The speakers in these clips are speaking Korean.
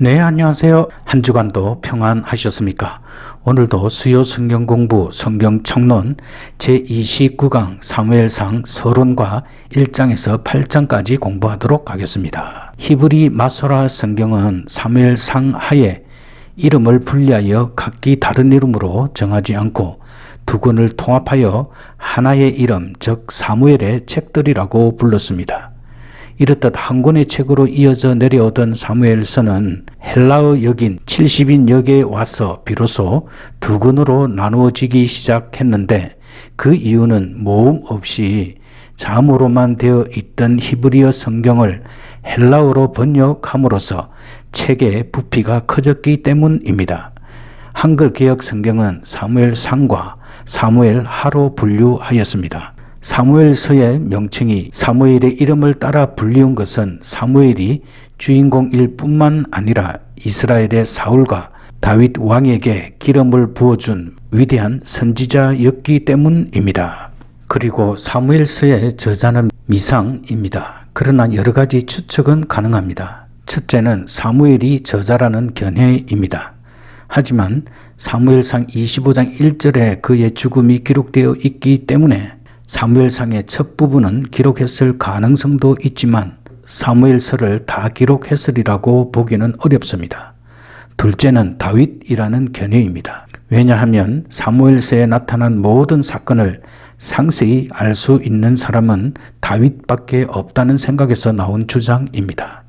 네, 안녕하세요. 한 주간도 평안하셨습니까? 오늘도 수요 성경 공부 성경 청론 제29강 사무엘상 서론과 1장에서 8장까지 공부하도록 하겠습니다. 히브리 마소라 성경은 사무엘상 하에 이름을 분리하여 각기 다른 이름으로 정하지 않고 두 권을 통합하여 하나의 이름, 즉 사무엘의 책들이라고 불렀습니다. 이렇듯 한 권의 책으로 이어져 내려오던 사무엘서는 헬라어 역인 70인역에 와서 비로소 두 권으로 나누어지기 시작했는데, 그 이유는 모음 없이 자음으로만 되어 있던 히브리어 성경을 헬라어로 번역함으로써 책의 부피가 커졌기 때문입니다. 한글 개역 성경은 사무엘상과 사무엘하로 분류하였습니다. 사무엘서의 명칭이 사무엘의 이름을 따라 불리운 것은 사무엘이 주인공일 뿐만 아니라 이스라엘의 사울과 다윗 왕에게 기름을 부어준 위대한 선지자였기 때문입니다. 그리고 사무엘서의 저자는 미상입니다. 그러나 여러 가지 추측은 가능합니다. 첫째는 사무엘이 저자라는 견해입니다. 하지만 사무엘상 25장 1절에 그의 죽음이 기록되어 있기 때문에 사무엘상의 첫 부분은 기록했을 가능성도 있지만 사무엘서를 다 기록했으리라고 보기는 어렵습니다. 둘째는 다윗이라는 견해입니다. 왜냐하면 사무엘서에 나타난 모든 사건을 상세히 알 수 있는 사람은 다윗밖에 없다는 생각에서 나온 주장입니다.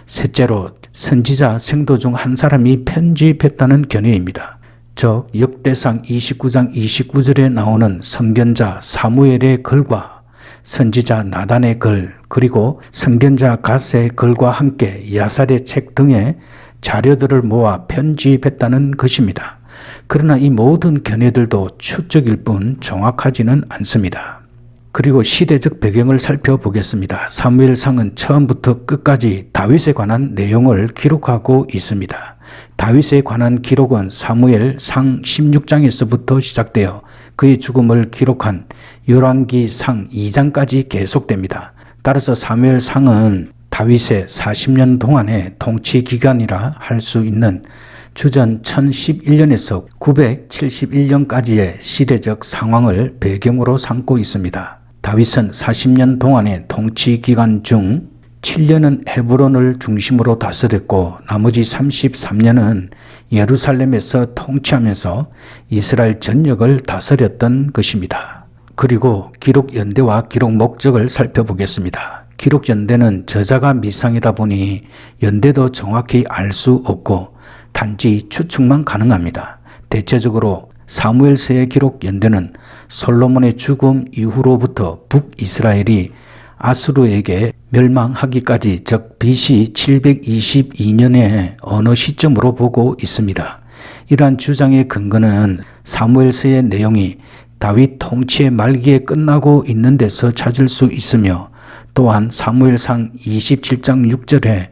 셋째로 선지자 생도 중 한 사람이 편집했다는 견해입니다. 즉 역대상 29장 29절에 나오는 선견자 사무엘의 글과 선지자 나단의 글, 그리고 선견자 갓의 글과 함께 야살의 책 등의 자료들을 모아 편집했다는 것입니다. 그러나 이 모든 견해들도 추측일 뿐 정확하지는 않습니다. 그리고 시대적 배경을 살펴보겠습니다. 사무엘상은 처음부터 끝까지 다윗에 관한 내용을 기록하고 있습니다. 다윗에 관한 기록은 사무엘상 16장에서부터 시작되어 그의 죽음을 기록한 열왕기상 2장까지 계속됩니다. 따라서 사무엘상은 다윗의 40년 동안의 통치 기간이라 할 수 있는 주전 1011년에서 971년까지의 시대적 상황을 배경으로 삼고 있습니다. 다윗은 40년 동안의 통치 기간 중 7년은 헤브론을 중심으로 다스렸고 나머지 33년은 예루살렘에서 통치하면서 이스라엘 전역을 다스렸던 것입니다. 그리고 기록 연대와 기록 목적을 살펴보겠습니다. 기록 연대는 저자가 미상이다 보니 연대도 정확히 알 수 없고 단지 추측만 가능합니다. 대체적으로 사무엘서의 기록 연대는 솔로몬의 죽음 이후로부터 북이스라엘이 아수르에게 멸망하기까지, 즉 BC 722년의 어느 시점으로 보고 있습니다. 이러한 주장의 근거는 사무엘서의 내용이 다윗 통치의 말기에 끝나고 있는 데서 찾을 수 있으며, 또한 사무엘상 27장 6절에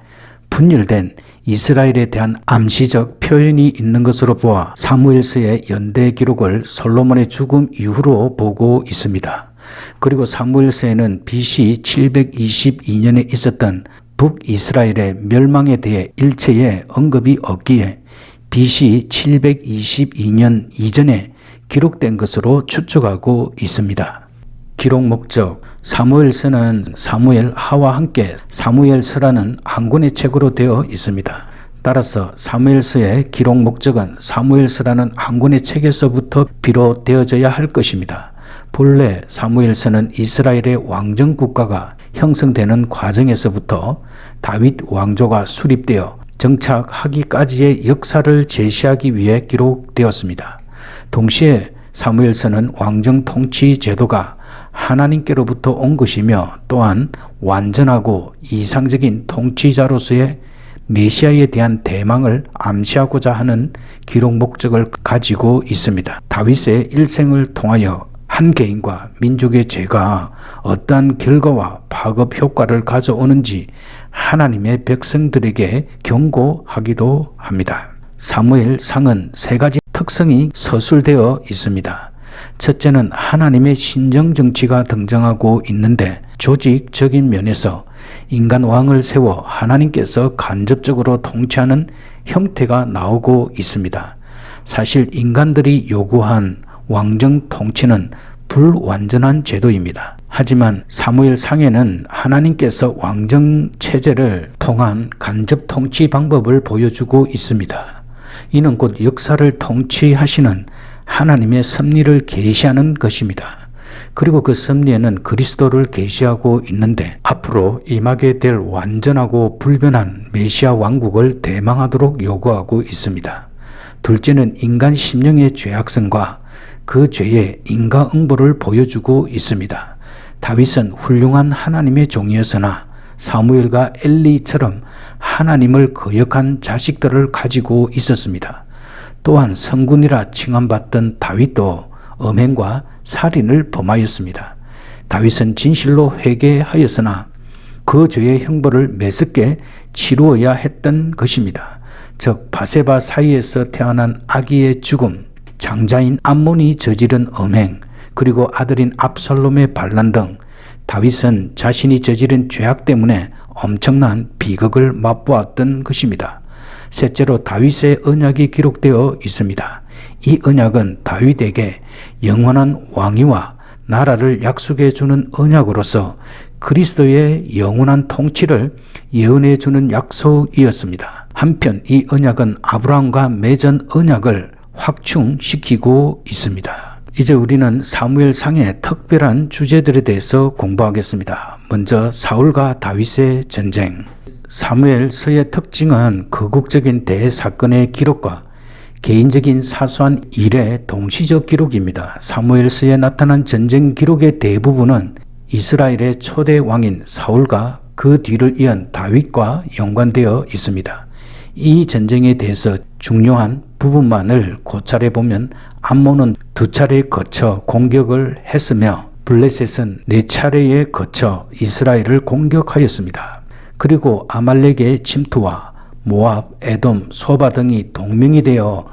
분열된 이스라엘에 대한 암시적 표현이 있는 것으로 보아 사무엘서의 연대 기록을 솔로몬의 죽음 이후로 보고 있습니다. 그리고 사무엘서에는 BC 722년에 있었던 북이스라엘의 멸망에 대해 일체의 언급이 없기에 BC 722년 이전에 기록된 것으로 추측하고 있습니다. 기록 목적: 사무엘서는 사무엘하와 함께 사무엘서라는 한 권의 책으로 되어 있습니다. 따라서 사무엘서의 기록 목적은 사무엘서라는 한 권의 책에서부터 비롯되어져야 할 것입니다. 본래 사무엘서는 이스라엘의 왕정 국가가 형성되는 과정에서부터 다윗 왕조가 수립되어 정착하기까지의 역사를 제시하기 위해 기록되었습니다. 동시에 사무엘서는 왕정 통치 제도가 하나님께로부터 온 것이며, 또한 완전하고 이상적인 통치자로서의 메시아에 대한 대망을 암시하고자 하는 기록 목적을 가지고 있습니다. 다윗의 일생을 통하여 한 개인과 민족의 죄가 어떠한 결과와 파급 효과를 가져오는지 하나님의 백성들에게 경고하기도 합니다. 사무엘상은 세 가지 특성이 서술되어 있습니다. 첫째는 하나님의 신정 정치가 등장하고 있는데, 조직적인 면에서 인간 왕을 세워 하나님께서 간접적으로 통치하는 형태가 나오고 있습니다. 사실 인간들이 요구한 왕정 통치는 불완전한 제도입니다. 하지만 사무엘상에는 하나님께서 왕정 체제를 통한 간접 통치 방법을 보여주고 있습니다. 이는 곧 역사를 통치하시는 하나님의 섭리를 계시하는 것입니다. 그리고 그 섭리에는 그리스도를 계시하고 있는데 앞으로 임하게 될 완전하고 불변한 메시아 왕국을 대망하도록 요구하고 있습니다. 둘째는 인간 심령의 죄악성과 그 죄의 인과응보를 보여주고 있습니다. 다윗은 훌륭한 하나님의 종이었으나 사무엘과 엘리처럼 하나님을 거역한 자식들을 가지고 있었습니다. 또한 성군이라 칭함받던 다윗도 음행과 살인을 범하였습니다. 다윗은 진실로 회개하였으나 그 죄의 형벌을 매섭게 치루어야 했던 것입니다. 즉 바세바 사이에서 태어난 아기의 죽음, 장자인 암몬이 저지른 음행, 그리고 아들인 압살롬의 반란 등 다윗은 자신이 저지른 죄악 때문에 엄청난 비극을 맛보았던 것입니다. 셋째로 다윗의 언약이 기록되어 있습니다. 이 언약은 다윗에게 영원한 왕위와 나라를 약속해 주는 언약으로서 그리스도의 영원한 통치를 예언해 주는 약속이었습니다. 한편 이 언약은 아브라함과 맺은 언약을 확충시키고 있습니다. 이제 우리는 사무엘상의 특별한 주제들에 대해서 공부하겠습니다. 먼저 사울과 다윗의 전쟁. 사무엘서의 특징은 거국적인 대사건의 기록과 개인적인 사소한 일의 동시적 기록입니다. 사무엘서에 나타난 전쟁 기록의 대부분은 이스라엘의 초대 왕인 사울과 그 뒤를 이은 다윗과 연관되어 있습니다. 이 전쟁에 대해서 중요한 부분만을 고찰해 보면 암몬은 2차례 거쳐 공격을 했으며 블레셋은 4차례에 거쳐 이스라엘을 공격하였습니다. 그리고 아말렉의 침투와 모압, 에돔, 소바 등이 동맹이 되어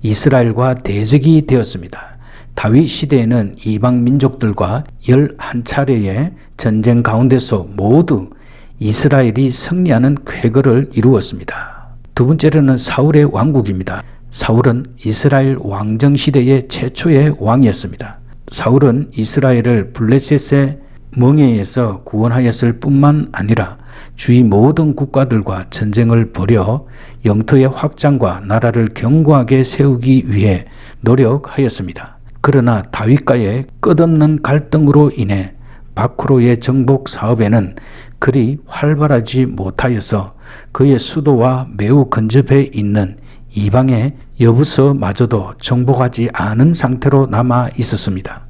이스라엘과 대적이 되었습니다. 다윗 시대에는 이방 민족들과 11차례의 전쟁 가운데서 모두 이스라엘이 승리하는 쾌거를 이루었습니다. 두 번째로는 사울의 왕국입니다. 사울은 이스라엘 왕정 시대의 최초의 왕이었습니다. 사울은 이스라엘을 블레셋의 멍에에서 구원하였을 뿐만 아니라 주위 모든 국가들과 전쟁을 벌여 영토의 확장과 나라를 견고하게 세우기 위해 노력하였습니다. 그러나 다윗과의 끝없는 갈등으로 인해 밖으로의 정복 사업에는 그리 활발하지 못하여서 그의 수도와 매우 근접해 있는 이방의 여부서마저도 정복하지 않은 상태로 남아 있었습니다.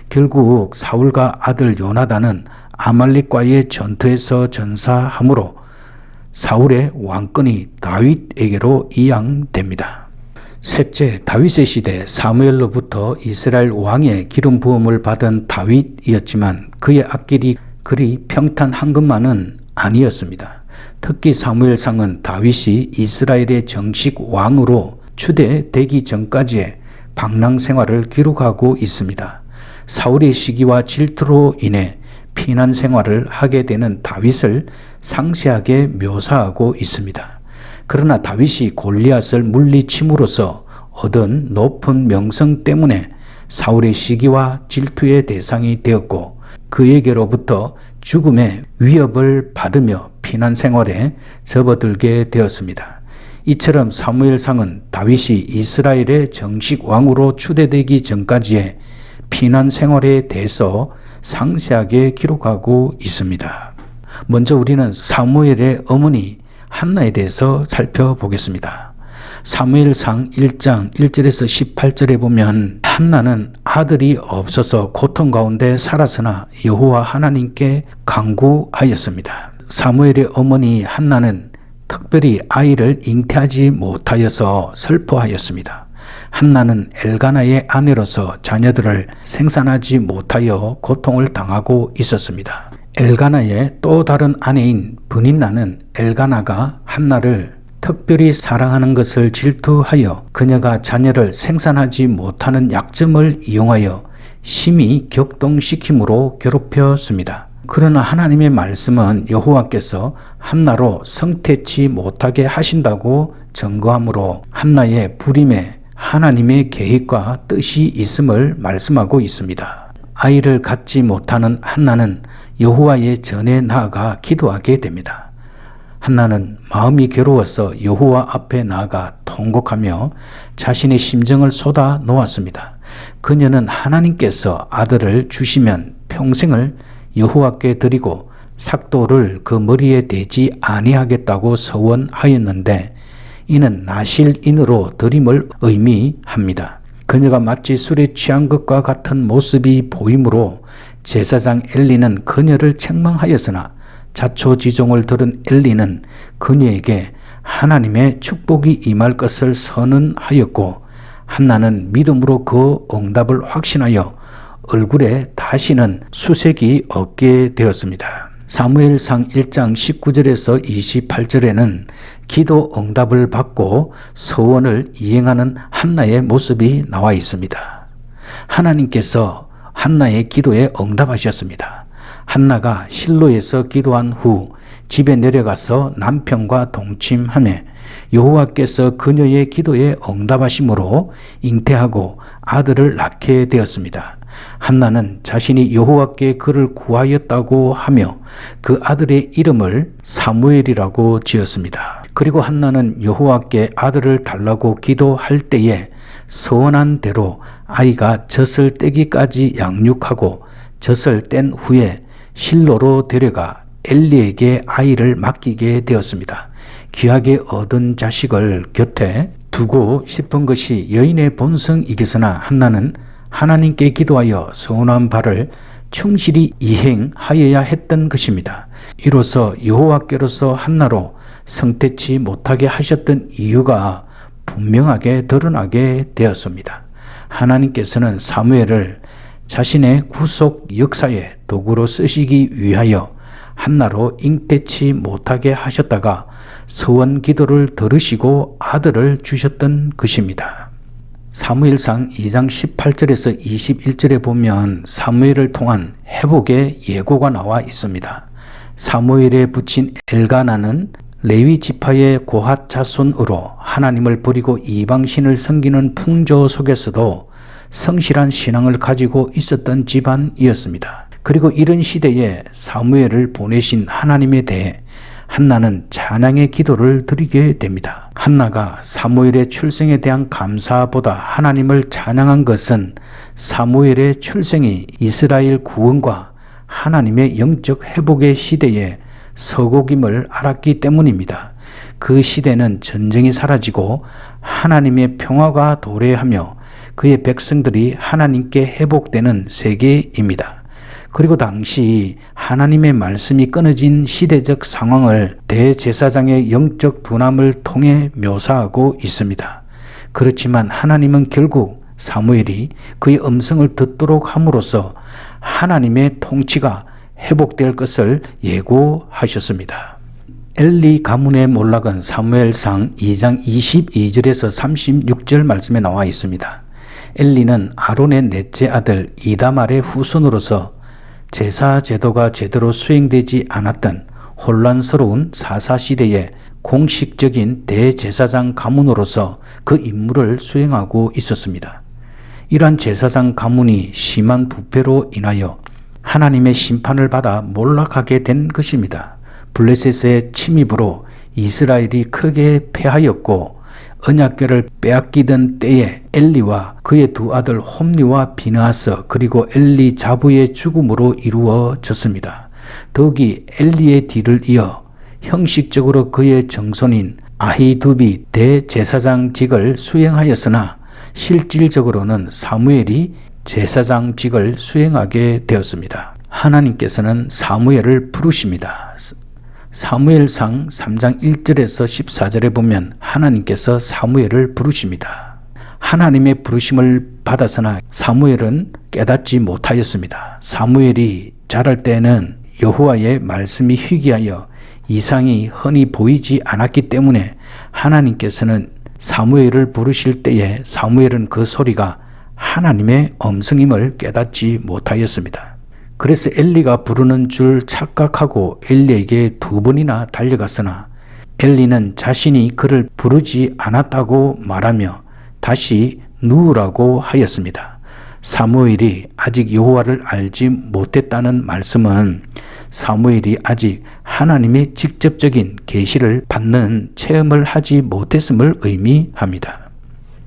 결국 사울과 아들 요나단은 아말렉과의 전투에서 전사함으로 사울의 왕권이 다윗에게로 이양됩니다. 셋째, 다윗의 시대 사무엘로부터 이스라엘 왕의 기름 부음을 받은 다윗이었지만 그의 앞길이 그리 평탄한 것만은 아니었습니다. 특히 사무엘상은 다윗이 이스라엘의 정식 왕으로 추대되기 전까지의 방랑 생활을 기록하고 있습니다. 사울의 시기와 질투로 인해 피난 생활을 하게 되는 다윗을 상세하게 묘사하고 있습니다. 그러나 다윗이 골리앗을 물리침으로써 얻은 높은 명성 때문에 사울의 시기와 질투의 대상이 되었고 그에게로부터 죽음의 위협을 받으며 피난 생활에 접어들게 되었습니다. 이처럼 사무엘상은 다윗이 이스라엘의 정식 왕으로 추대되기 전까지의 피난 생활에 대해서 상세하게 기록하고 있습니다. 먼저 우리는 사무엘의 어머니 한나에 대해서 살펴보겠습니다. 사무엘상 1장 1절에서 18절에 보면 한나는 아들이 없어서 고통 가운데 살았으나 여호와 하나님께 간구하였습니다. 사무엘의 어머니 한나는 특별히 아이를 잉태하지 못하여서 슬퍼하였습니다. 한나는 엘가나의 아내로서 자녀들을 생산하지 못하여 고통을 당하고 있었습니다. 엘가나의 또 다른 아내인 브닌나는 엘가나가 한나를 특별히 사랑하는 것을 질투하여 그녀가 자녀를 생산하지 못하는 약점을 이용하여 심히 격동시킴으로 괴롭혔습니다. 그러나 하나님의 말씀은 여호와께서 한나로 성태치 못하게 하신다고 증거하므로 한나의 불임에 하나님의 계획과 뜻이 있음을 말씀하고 있습니다. 아이를 갖지 못하는 한나는 여호와의 전에 나아가 기도하게 됩니다. 한나는 마음이 괴로워서 여호와 앞에 나아가 통곡하며 자신의 심정을 쏟아 놓았습니다. 그녀는 하나님께서 아들을 주시면 평생을 여호와께 드리고 삭도를 그 머리에 대지 아니하겠다고 서원하였는데 이는 나실인으로 드림을 의미합니다. 그녀가 마치 술에 취한 것과 같은 모습이 보이므로 제사장 엘리는 그녀를 책망하였으나 자초지종을 들은 엘리는 그녀에게 하나님의 축복이 임할 것을 선언하였고 한나는 믿음으로 그 응답을 확신하여 얼굴에 다시는 수색이 없게 되었습니다. 사무엘상 1장 19절에서 28절에는 기도 응답을 받고 서원을 이행하는 한나의 모습이 나와 있습니다. 하나님께서 한나의 기도에 응답하셨습니다. 한나가 실로에서 기도한 후 집에 내려가서 남편과 동침하며 여호와께서 그녀의 기도에 응답하심으로 잉태하고 아들을 낳게 되었습니다. 한나는 자신이 여호와께 그를 구하였다고 하며 그 아들의 이름을 사무엘이라고 지었습니다. 그리고 한나는 여호와께 아들을 달라고 기도할 때에 서원한 대로 아이가 젖을 떼기까지 양육하고 젖을 뗀 후에 실로로 데려가 엘리에게 아이를 맡기게 되었습니다. 귀하게 얻은 자식을 곁에 두고 싶은 것이 여인의 본성이겠으나 한나는 하나님께 기도하여 서원한 바를 충실히 이행하여야 했던 것입니다. 이로써 여호와께로서 한나로 성태치 못하게 하셨던 이유가 분명하게 드러나게 되었습니다. 하나님께서는 사무엘을 자신의 구속 역사의 도구로 쓰시기 위하여 한나로 잉태치 못하게 하셨다가 서원 기도를 들으시고 아들을 주셨던 것입니다. 사무엘상 2장 18절에서 21절에 보면 사무엘을 통한 회복의 예고가 나와 있습니다. 사무엘에 붙인 엘가나는 레위 지파의 고핫 자손으로 하나님을 버리고 이방신을 섬기는 풍조 속에서도 성실한 신앙을 가지고 있었던 집안이었습니다. 그리고 이런 시대에 사무엘을 보내신 하나님에 대해 한나는 찬양의 기도를 드리게 됩니다. 한나가 사무엘의 출생에 대한 감사보다 하나님을 찬양한 것은 사무엘의 출생이 이스라엘 구원과 하나님의 영적 회복의 시대에 서곡임을 알았기 때문입니다. 그 시대는 전쟁이 사라지고 하나님의 평화가 도래하며 그의 백성들이 하나님께 회복되는 세계입니다. 그리고 당시 하나님의 말씀이 끊어진 시대적 상황을 대제사장의 영적 분함을 통해 묘사하고 있습니다. 그렇지만 하나님은 결국 사무엘이 그의 음성을 듣도록 함으로써 하나님의 통치가 회복될 것을 예고하셨습니다. 엘리 가문의 몰락은 사무엘상 2장 22절에서 36절 말씀에 나와 있습니다. 엘리는 아론의 넷째 아들 이다말의 후손으로서 제사 제도가 제대로 수행되지 않았던 혼란스러운 사사시대에 공식적인 대제사장 가문으로서 그 임무를 수행하고 있었습니다. 이러한 제사장 가문이 심한 부패로 인하여 하나님의 심판을 받아 몰락하게 된 것입니다. 블레셋의 침입으로 이스라엘이 크게 패하였고 언약궤를 빼앗기던 때에 엘리와 그의 두 아들 홈리와 비느하스 그리고 엘리 자부의 죽음으로 이루어졌습니다. 더욱이 엘리의 뒤를 이어 형식적으로 그의 정손인 아히두비 대제사장직을 수행하였으나 실질적으로는 사무엘이 제사장직을 수행하게 되었습니다. 하나님께서는 사무엘을 부르십니다. 사무엘상 3장 1절에서 14절에 보면 하나님께서 사무엘을 부르십니다. 하나님의 부르심을 받았으나 사무엘은 깨닫지 못하였습니다. 사무엘이 자랄 때는 여호와의 말씀이 희귀하여 이상이 흔히 보이지 않았기 때문에 하나님께서는 사무엘을 부르실 때에 사무엘은 그 소리가 하나님의 음성임을 깨닫지 못하였습니다. 그래서 엘리가 부르는 줄 착각하고 엘리에게 2번이나 달려갔으나 엘리는 자신이 그를 부르지 않았다고 말하며 다시 누우라고 하였습니다. 사무엘이 아직 여호와를 알지 못했다는 말씀은 사무엘이 아직 하나님의 직접적인 계시를 받는 체험을 하지 못했음을 의미합니다.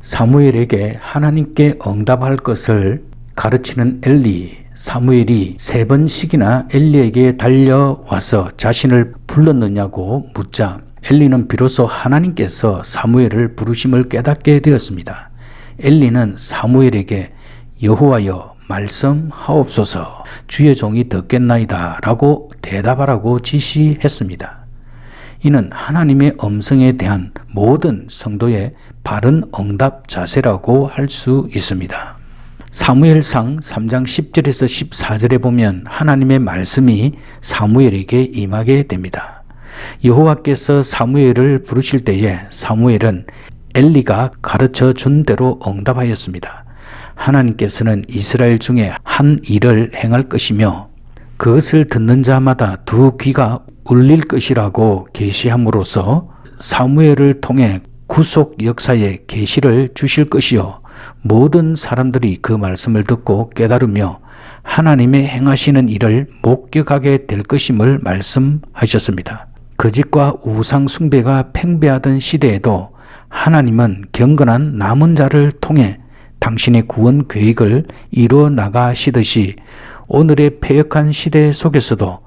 사무엘에게 하나님께 응답할 것을 가르치는 엘리. 사무엘이 3번씩이나 엘리에게 달려와서 자신을 불렀느냐고 묻자 엘리는 비로소 하나님께서 사무엘을 부르심을 깨닫게 되었습니다. 엘리는 사무엘에게 여호와여 말씀하옵소서 주의 종이 듣겠나이다 라고 대답하라고 지시했습니다. 이는 하나님의 음성에 대한 모든 성도의 바른 응답 자세라고 할 수 있습니다. 사무엘상 3장 10절에서 14절에 보면 하나님의 말씀이 사무엘에게 임하게 됩니다. 여호와께서 사무엘을 부르실 때에 사무엘은 엘리가 가르쳐 준 대로 응답하였습니다. 하나님께서는 이스라엘 중에 한 일을 행할 것이며 그것을 듣는 자마다 2 귀가 울릴 것이라고 계시함으로써 사무엘을 통해 구속 역사의 계시를 주실 것이요 모든 사람들이 그 말씀을 듣고 깨달으며 하나님의 행하시는 일을 목격하게 될 것임을 말씀하셨습니다. 거짓과 우상 숭배가 팽배하던 시대에도 하나님은 경건한 남은 자를 통해 당신의 구원 계획을 이루어 나가시듯이 오늘의 패역한 시대 속에서도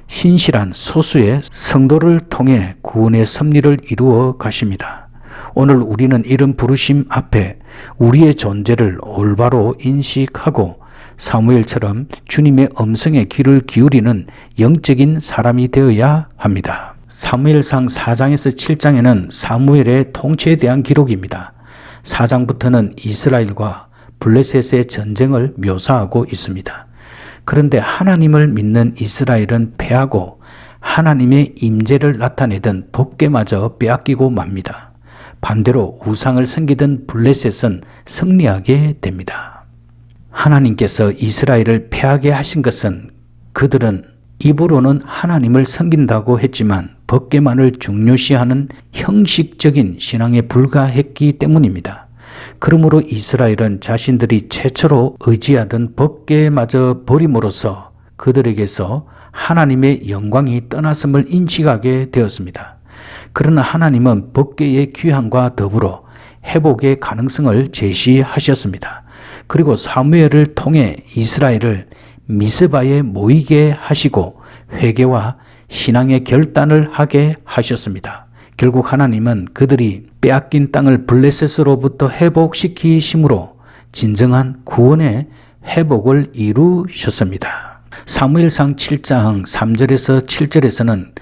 신실한 소수의 성도를 통해 구원의 섭리를 이루어 가십니다. 오늘 우리는 이런 부르심 앞에 우리의 존재를 올바로 인식하고 사무엘처럼 주님의 음성에 귀를 기울이는 영적인 사람이 되어야 합니다. 사무엘상 4장에서 7장에는 사무엘의 통치에 대한 기록입니다. 4장부터는 이스라엘과 블레셋의 전쟁을 묘사하고 있습니다. 그런데 하나님을 믿는 이스라엘은 패하고 하나님의 임재를 나타내던 법궤마저 빼앗기고 맙니다. 반대로 우상을 섬기던 블레셋은 승리하게 됩니다. 하나님께서 이스라엘을 패하게 하신 것은 그들은 입으로는 하나님을 섬긴다고 했지만 법궤만을 중요시하는 형식적인 신앙에 불과했기 때문입니다. 그러므로 이스라엘은 자신들이 최초로 의지하던 법궤마저 버림으로써 그들에게서 하나님의 영광이 떠났음을 인식하게 되었습니다. 그러나 하나님은 법궤의 귀환과 더불어 회복의 가능성을 제시하셨습니다. 그리고 사무엘을 통해 이스라엘을 미스바에 모이게 하시고 회개와 신앙의 결단을 하게 하셨습니다. 결국 하나님은 그들이 빼앗긴 땅을 블레셋으로부터 회복시키심으로 진정한 구원의 회복을 이루셨습니다. 사무엘상 7장 3절에서 7절에서는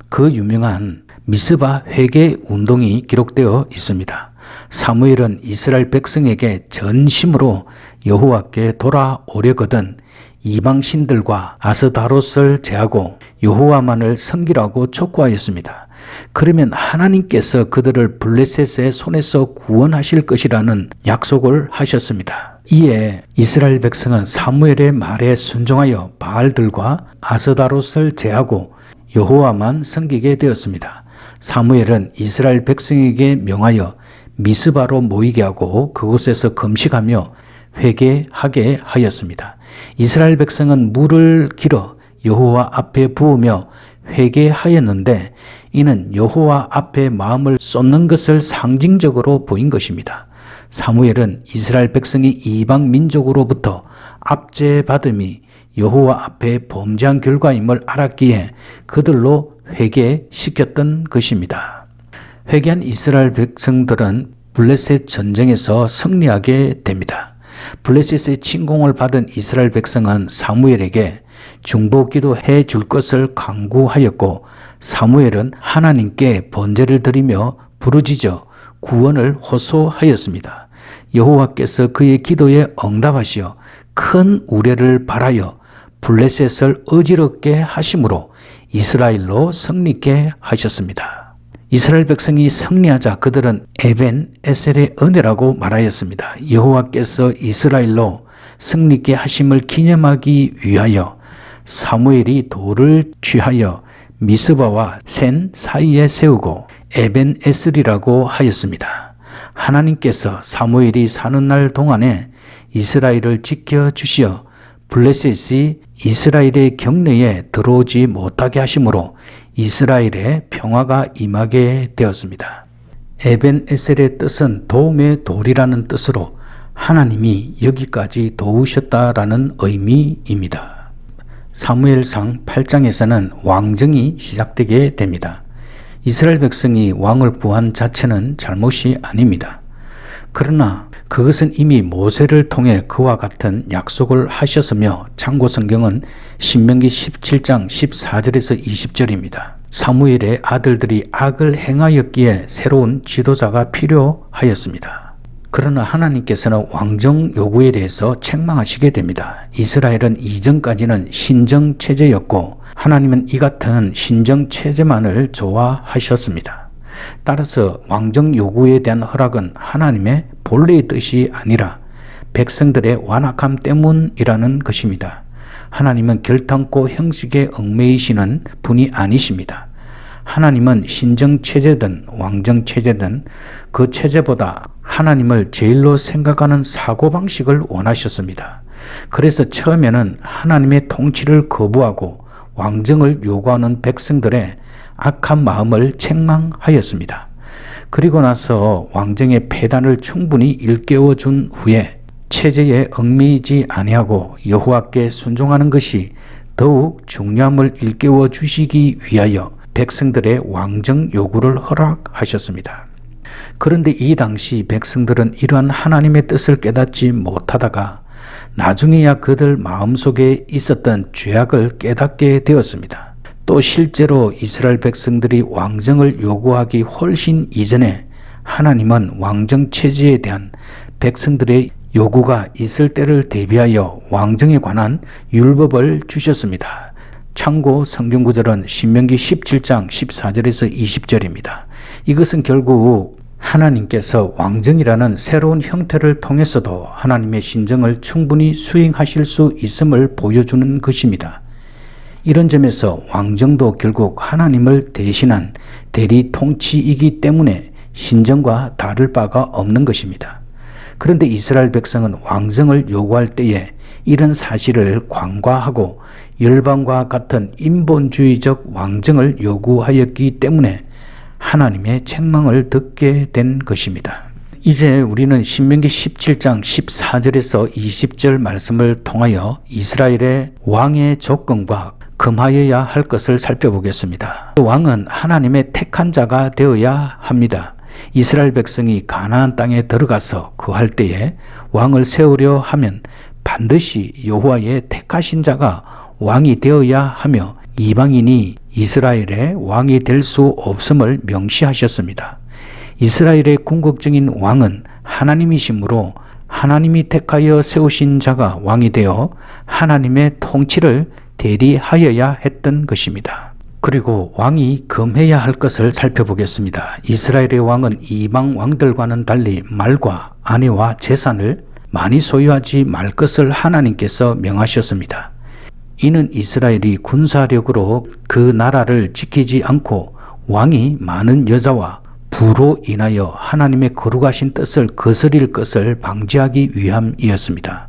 그 유명한 미스바 회개 운동이 기록되어 있습니다. 사무엘은 이스라엘 백성에게 전심으로 여호와께 돌아오려거든 이방신들과 아스다롯을 제하고 여호와만을 섬기라고 촉구하였습니다. 그러면 하나님께서 그들을 블레셋의 손에서 구원하실 것이라는 약속을 하셨습니다. 이에 이스라엘 백성은 사무엘의 말에 순종하여 바알들과 아스다롯을 제하고 여호와만 섬기게 되었습니다. 사무엘은 이스라엘 백성에게 명하여 미스바로 모이게 하고 그곳에서 금식하며 회개하게 하였습니다. 이스라엘 백성은 물을 길어 여호와 앞에 부으며 회개하였는데 이는 여호와 앞에 마음을 쏟는 것을 상징적으로 보인 것입니다. 사무엘은 이스라엘 백성이 이방 민족으로부터 압제받음이 여호와 앞에 범죄한 결과임을 알았기에 그들로 회개시켰던 것입니다. 회개한 이스라엘 백성들은 블레셋 전쟁에서 승리하게 됩니다. 블레셋의 침공을 받은 이스라엘 백성은 사무엘에게 중보기도 해줄 것을 강구하였고 사무엘은 하나님께 번제를 드리며 부르짖어 구원을 호소하였습니다. 여호와께서 그의 기도에 응답하시어 큰 우레를 발하여 블레셋을 어지럽게 하심으로 이스라엘로 승리케 하셨습니다. 이스라엘 백성이 승리하자 그들은 에벤 에셀의 은혜라고 말하였습니다. 여호와께서 이스라엘로 승리케 하심을 기념하기 위하여 사무엘이 돌을 취하여 미스바와 센 사이에 세우고 에벤에슬이라고 하였습니다. 하나님께서 사무엘이 사는 날 동안에 이스라엘을 지켜주시어 블레셋이 이스라엘의 경내에 들어오지 못하게 하심으로 이스라엘의 평화가 임하게 되었습니다. 에벤에셀의 뜻은 도움의 돌이라는 뜻으로 하나님이 여기까지 도우셨다라는 의미입니다. 사무엘상 8장에서는 왕정이 시작되게 됩니다. 이스라엘 백성이 왕을 구한 자체는 잘못이 아닙니다. 그러나 그것은 이미 모세를 통해 그와 같은 약속을 하셨으며 참고 성경은 신명기 17장 14절에서 20절입니다. 사무엘의 아들들이 악을 행하였기에 새로운 지도자가 필요하였습니다. 그러나 하나님께서는 왕정 요구에 대해서 책망하시게 됩니다. 이스라엘은 이전까지는 신정체제였고 하나님은 이 같은 신정체제만을 좋아하셨습니다. 따라서 왕정 요구에 대한 허락은 하나님의 본래의 뜻이 아니라 백성들의 완악함 때문이라는 것입니다. 하나님은 결탄코 형식에 얽매이시는 분이 아니십니다. 하나님은 신정체제든 왕정체제든 그 체제보다 하나님을 제일로 생각하는 사고방식을 원하셨습니다. 그래서 처음에는 하나님의 통치를 거부하고 왕정을 요구하는 백성들의 악한 마음을 책망하였습니다. 그리고 나서 왕정의 폐단을 충분히 일깨워 준 후에 체제에 얽매이지 아니하고 여호와께 순종하는 것이 더욱 중요함을 일깨워 주시기 위하여 백성들의 왕정 요구를 허락하셨습니다. 그런데 이 당시 백성들은 이러한 하나님의 뜻을 깨닫지 못하다가 나중에야 그들 마음속에 있었던 죄악을 깨닫게 되었습니다. 또 실제로 이스라엘 백성들이 왕정을 요구하기 훨씬 이전에 하나님은 왕정 체제에 대한 백성들의 요구가 있을 때를 대비하여 왕정에 관한 율법을 주셨습니다. 참고 성경구절은 신명기 17장 14절에서 20절입니다. 이것은 결국 하나님께서 왕정이라는 새로운 형태를 통해서도 하나님의 신정을 충분히 수행하실 수 있음을 보여주는 것입니다. 이런 점에서 왕정도 결국 하나님을 대신한 대리 통치이기 때문에 신정과 다를 바가 없는 것입니다. 그런데 이스라엘 백성은 왕정을 요구할 때에 이런 사실을 간과하고 열방과 같은 인본주의적 왕정을 요구하였기 때문에 하나님의 책망을 듣게 된 것입니다. 이제 우리는 신명기 17장 14절에서 20절 말씀을 통하여 이스라엘의 왕의 조건과 금하여야 할 것을 살펴보겠습니다. 왕은 하나님의 택한 자가 되어야 합니다. 이스라엘 백성이 가나안 땅에 들어가서 거할 때에 왕을 세우려 하면 반드시 여호와의 택하신 자가 왕이 되어야 하며 이방인이 이스라엘의 왕이 될 수 없음을 명시하셨습니다. 이스라엘의 궁극적인 왕은 하나님이시므로 하나님이 택하여 세우신 자가 왕이 되어 하나님의 통치를 대리하여야 했던 것입니다. 그리고 왕이 금해야 할 것을 살펴보겠습니다. 이스라엘의 왕은 이방 왕들과는 달리 말과 아내와 재산을 많이 소유하지 말 것을 하나님께서 명하셨습니다. 이는 이스라엘이 군사력으로 그 나라를 지키지 않고 왕이 많은 여자와 부로 인하여 하나님의 거룩하신 뜻을 거스릴 것을 방지하기 위함이었습니다.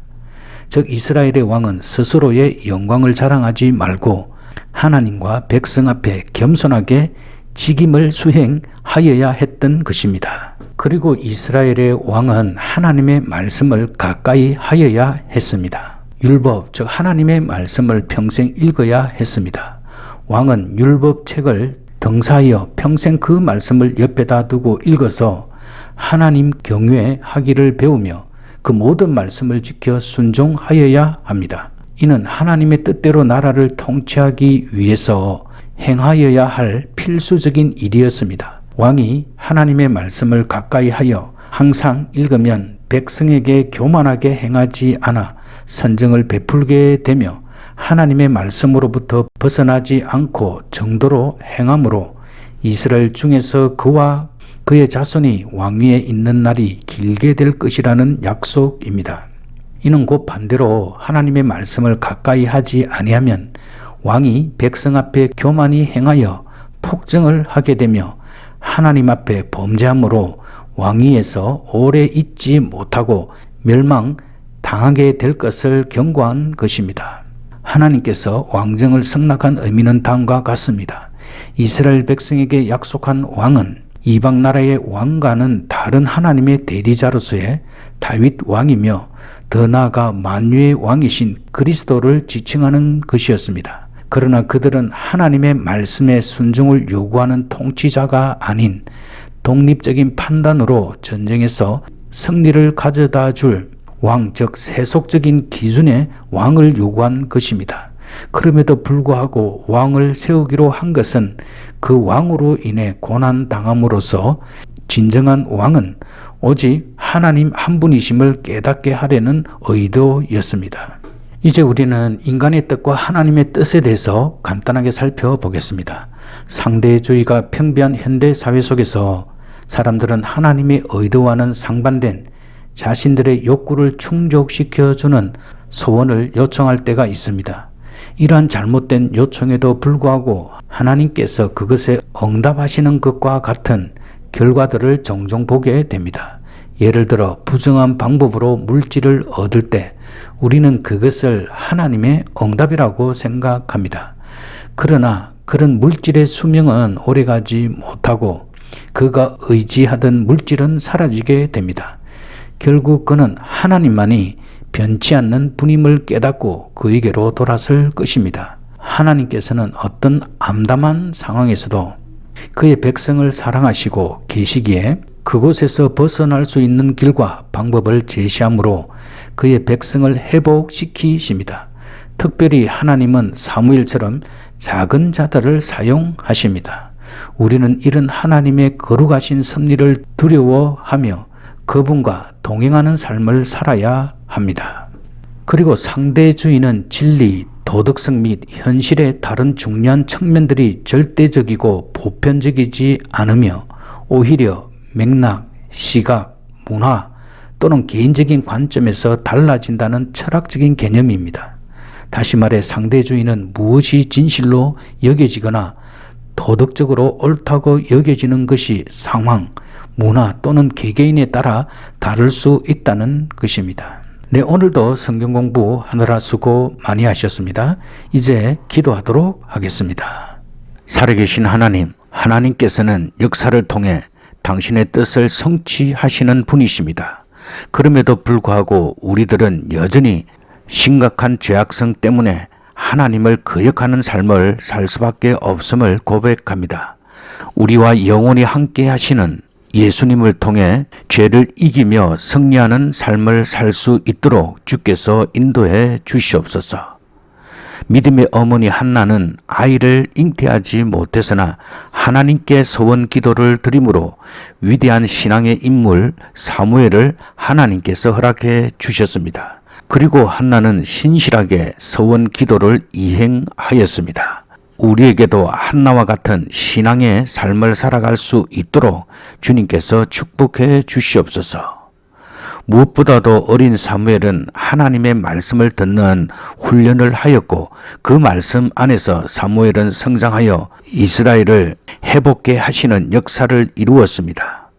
즉 이스라엘의 왕은 스스로의 영광을 자랑하지 말고 하나님과 백성 앞에 겸손하게 직임을 수행하여야 했던 것입니다. 그리고 이스라엘의 왕은 하나님의 말씀을 가까이 하여야 했습니다. 율법, 즉 하나님의 말씀을 평생 읽어야 했습니다. 왕은 율법책을 등사하여 평생 그 말씀을 옆에다 두고 읽어서 하나님 경외하기를 배우며 그 모든 말씀을 지켜 순종하여야 합니다. 이는 하나님의 뜻대로 나라를 통치하기 위해서 행하여야 할 필수적인 일이었습니다. 왕이 하나님의 말씀을 가까이 하여 항상 읽으면 백성에게 교만하게 행하지 않아 선정을 베풀게 되며 하나님의 말씀으로부터 벗어나지 않고 정도로 행함으로 이스라엘 중에서 그와 그의 자손이 왕위에 있는 날이 길게 될 것이라는 약속입니다. 이는 곧 반대로 하나님의 말씀을 가까이 하지 아니하면 왕이 백성 앞에 교만히 행하여 폭정을 하게 되며 하나님 앞에 범죄함으로 왕위에서 오래 있지 못하고 멸망당하게 될 것을 경고한 것입니다. 하나님께서 왕정을 승낙한 의미는 다음과 같습니다. 이스라엘 백성에게 약속한 왕은 이방 나라의 왕과는 다른 하나님의 대리자로서의 다윗 왕이며 더 나아가 만유의 왕이신 그리스도를 지칭하는 것이었습니다. 그러나 그들은 하나님의 말씀에 순종을 요구하는 통치자가 아닌 독립적인 판단으로 전쟁에서 승리를 가져다 줄 왕, 즉 세속적인 기준의 왕을 요구한 것입니다. 그럼에도 불구하고 왕을 세우기로 한 것은 그 왕으로 인해 고난당함으로써 진정한 왕은 오직 하나님 한 분이심을 깨닫게 하려는 의도였습니다. 이제 우리는 인간의 뜻과 하나님의 뜻에 대해서 간단하게 살펴보겠습니다. 상대주의가 평비한 현대 사회 속에서 사람들은 하나님의 의도와는 상반된 자신들의 욕구를 충족시켜주는 소원을 요청할 때가 있습니다. 이러한 잘못된 요청에도 불구하고 하나님께서 그것에 응답하시는 것과 같은 결과들을 종종 보게 됩니다. 예를 들어 부정한 방법으로 물질을 얻을 때 우리는 그것을 하나님의 응답이라고 생각합니다. 그러나 그런 물질의 수명은 오래가지 못하고 그가 의지하던 물질은 사라지게 됩니다. 결국 그는 하나님만이 변치 않는 분임을 깨닫고 그에게로 돌아설 것입니다. 하나님께서는 어떤 암담한 상황에서도 그의 백성을 사랑하시고 계시기에 그곳에서 벗어날 수 있는 길과 방법을 제시함으로 그의 백성을 회복시키십니다. 특별히 하나님은 사무엘처럼 작은 자들을 사용하십니다. 우리는 이런 하나님의 거룩하신 섭리를 두려워하며 그분과 동행하는 삶을 살아야 합니다. 그리고 상대주의는 진리, 도덕성 및 현실의 다른 중요한 측면들이 절대적이고 보편적이지 않으며 오히려 맥락, 시각, 문화 또는 개인적인 관점에서 달라진다는 철학적인 개념입니다. 다시 말해 상대주의는 무엇이 진실로 여겨지거나 도덕적으로 옳다고 여겨지는 것이 상황, 문화 또는 개개인에 따라 다를 수 있다는 것입니다. 네, 오늘도 성경 공부하느라 수고 많이 하셨습니다. 이제 기도하도록 하겠습니다. 살아계신 하나님, 하나님께서는 역사를 통해 당신의 뜻을 성취하시는 분이십니다. 그럼에도 불구하고 우리들은 여전히 심각한 죄악성 때문에 하나님을 거역하는 삶을 살 수밖에 없음을 고백합니다. 우리와 영원히 함께 하시는 예수님을 통해 죄를 이기며 승리하는 삶을 살 수 있도록 주께서 인도해 주시옵소서. 믿음의 어머니 한나는 아이를 잉태하지 못했으나 하나님께 서원 기도를 드림으로 위대한 신앙의 인물 사무엘을 하나님께서 허락해 주셨습니다. 그리고 한나는 신실하게 서원 기도를 이행하였습니다. 우리에게도 한나와 같은 신앙의 삶을 살아갈 수 있도록 주님께서 축복해 주시옵소서. 무엇보다도 어린 사무엘은 하나님의 말씀을 듣는 훈련을 하였고 그 말씀 안에서 사무엘은 성장하여 이스라엘을 회복케 하시는 역사를 이루었습니다.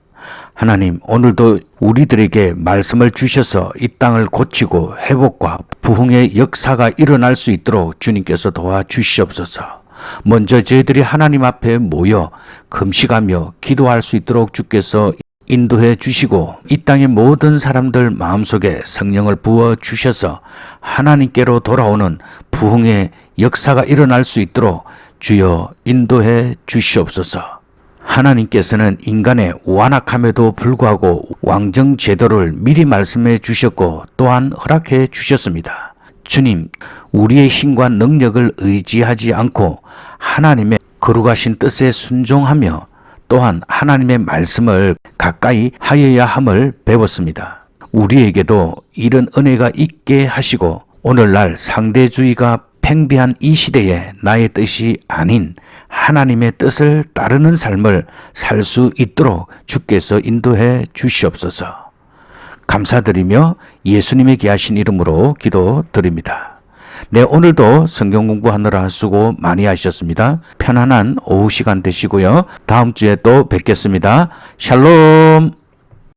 하나님, 오늘도 우리들에게 말씀을 주셔서 이 땅을 고치고 회복과 부흥의 역사가 일어날 수 있도록 주님께서 도와주시옵소서. 먼저 저희들이 하나님 앞에 모여 금식하며 기도할 수 있도록 주께서 인도해 주시고 이 땅의 모든 사람들 마음속에 성령을 부어 주셔서 하나님께로 돌아오는 부흥의 역사가 일어날 수 있도록 주여 인도해 주시옵소서. 하나님께서는 인간의 완악함에도 불구하고 왕정 제도를 미리 말씀해 주셨고 또한 허락해 주셨습니다. 주님, 우리의 힘과 능력을 의지하지 않고 하나님의 거룩하신 뜻에 순종하며 또한 하나님의 말씀을 가까이 하여야 함을 배웠습니다. 우리에게도 이런 은혜가 있게 하시고 오늘날 상대주의가 팽배한 이 시대에 나의 뜻이 아닌 하나님의 뜻을 따르는 삶을 살 수 있도록 주께서 인도해 주시옵소서. 감사드리며 예수님의 귀하신 이름으로 기도드립니다. 네, 오늘도 성경 공부하느라 수고 많이 하셨습니다. 편안한 오후 시간 되시고요. 다음 주에 또 뵙겠습니다. 샬롬.